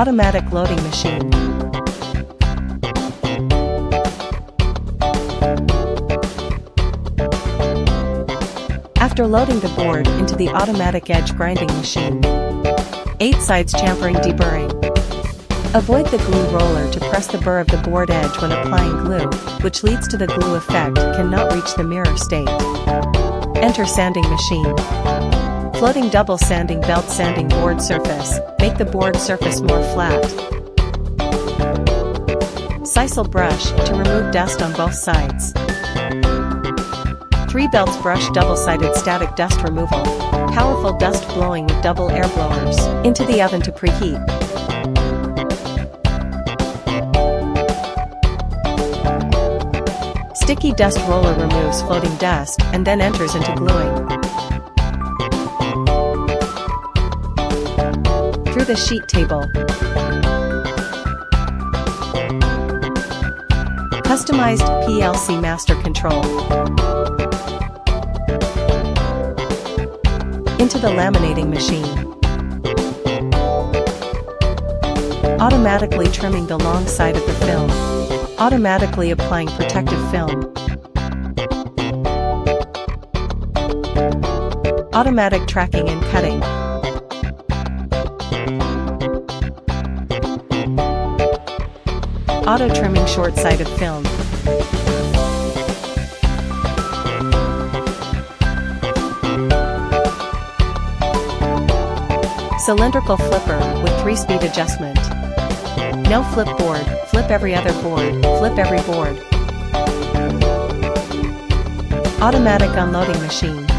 Automatic loading machine. After loading the board into the automatic edge grinding machine. 8 sides chamfering deburring. Avoid the glue roller to press the burr of the board edge when applying glue, which leads to the glue effect cannot reach the mirror state. Enter sanding machine. Floating double sanding belt sanding board surface, make the board surface more flat. Sisal brush to remove dust on both sides. 3 belts brush double-sided static dust removal. Powerful dust blowing with double air blowers. Into the oven to preheat. Sticky dust roller removes floating dust and then enters into gluing. Through the sheet table. Customized PLC master control. Into the laminating machine. Automatically trimming the long side of the film. Automatically applying protective film. Automatic tracking and cutting. Auto-trimming short side of film. Cylindrical flipper with 3-speed adjustment. No flip board, flip every other board, flip every board. Automatic unloading machine.